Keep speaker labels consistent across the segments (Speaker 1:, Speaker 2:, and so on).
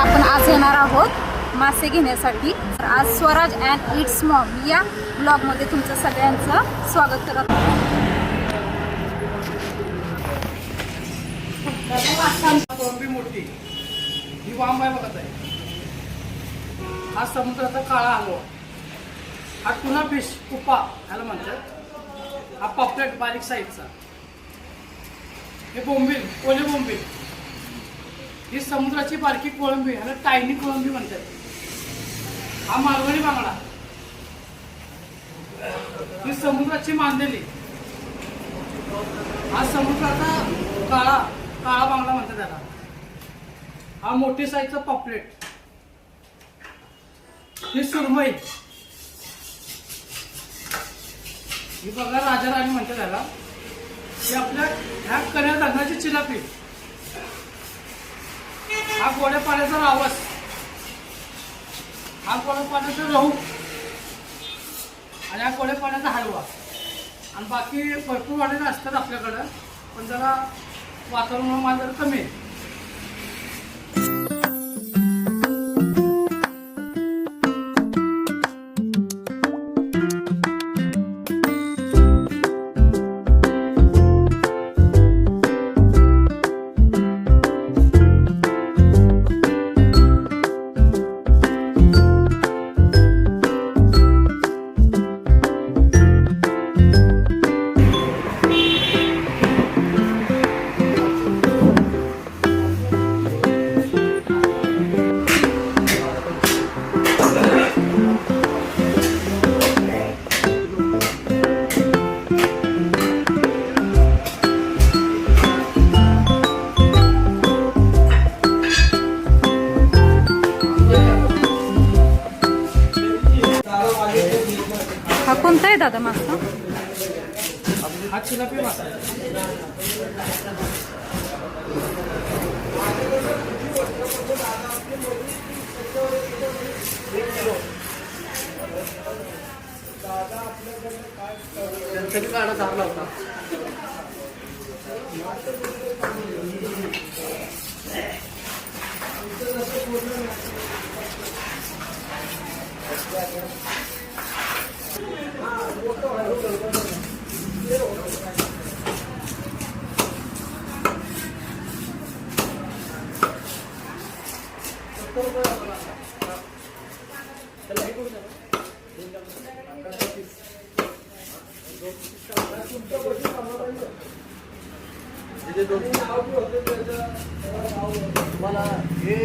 Speaker 1: आपण आज येणार आहोत मासे घेण्यासाठी। तर आज स्वराज अँड इट्स मॉम या ब्लॉगमध्ये तुमचं सगळ्यांचं स्वागत करत आहे।
Speaker 2: कोळंबी मोठी ही वाम आहे बघत आहे। हा समुद्राचा काळा हलवा, हा टुना फिश कुप्पा ह्याला म्हणतात। हा पॉपलेट बारीक साईजचा, हे बोंबील ओले बोंबील, ही समुद्राची बारकी कोळंबी ह्याला टायनी कोळंबी म्हणतात। हा मालवणी बांगडा, ही समुद्राची मांदेली, हा समुद्राचा काळा काळा बांगडा म्हणतात त्याला। हा मोठी साईजचा पॉपलेट, ही सुरमई, ही बघा राजा राणी म्हणतात त्याला। ही आपल्या ह्या कन्या रंगाची चिलापी, हा गोड्या पाण्याचा रावस, हा गोड्या पाण्याचा रहू आणि हा गोड्या पाण्याचा हलवा। आणि बाकी भरपूर वाढलेले असतात आपल्याकडं, पण जरा वातावरणामुळे मला जरा कमी आहे।
Speaker 1: हा कोणता आहे दादा मासा?
Speaker 2: हा चिलापी मासा आहे। त्यांचा काढा चांगला होता। मला हे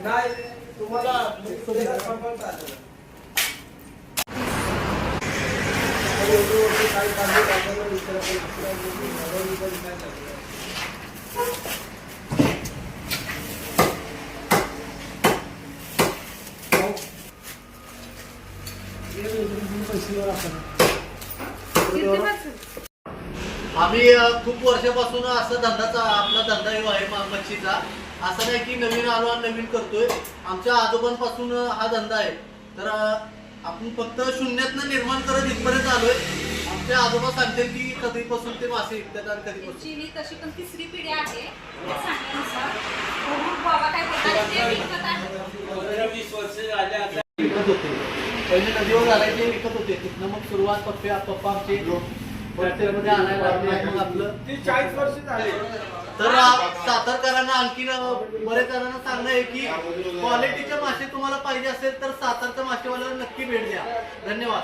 Speaker 2: नाही तुम्हाला
Speaker 3: आम्ही खूप वर्षापासून असं आपला धंदा आहे मच्छीचा। असं नाही की नवीन आलो आणि नवीन करतोय, आमच्या आजोबांपासून हा धंदा आहे। तर आपण फक्त शून्यातनं निर्माण करत इथपर्यंत आलोय। आमच्या आजोबा सांगतील की कधीपासून ते मासे विकतात आणि कधीपासून।
Speaker 1: ही तशी पण तिसरी पिढी आहे त्या सांगण्यानुसार। बाबा काय बोलतात ते विकत आहे।
Speaker 4: 20 वर्ष झाले आता
Speaker 3: विकत होते, पहिले नदीवर घालायचे विकत होते। तिथनं मग सुरुवात पप्पा आमचे मध्ये आणायला लागले। मग आपलं
Speaker 4: 40 वर्ष झाले।
Speaker 3: तर सातारकरांना आणखीन बरेच जणांना सांगणं आहे की क्वालिटीचे मासे तुम्हाला पाहिजे असेल तर सातारच्या मासेवाल्याला नक्की भेट द्या। धन्यवाद।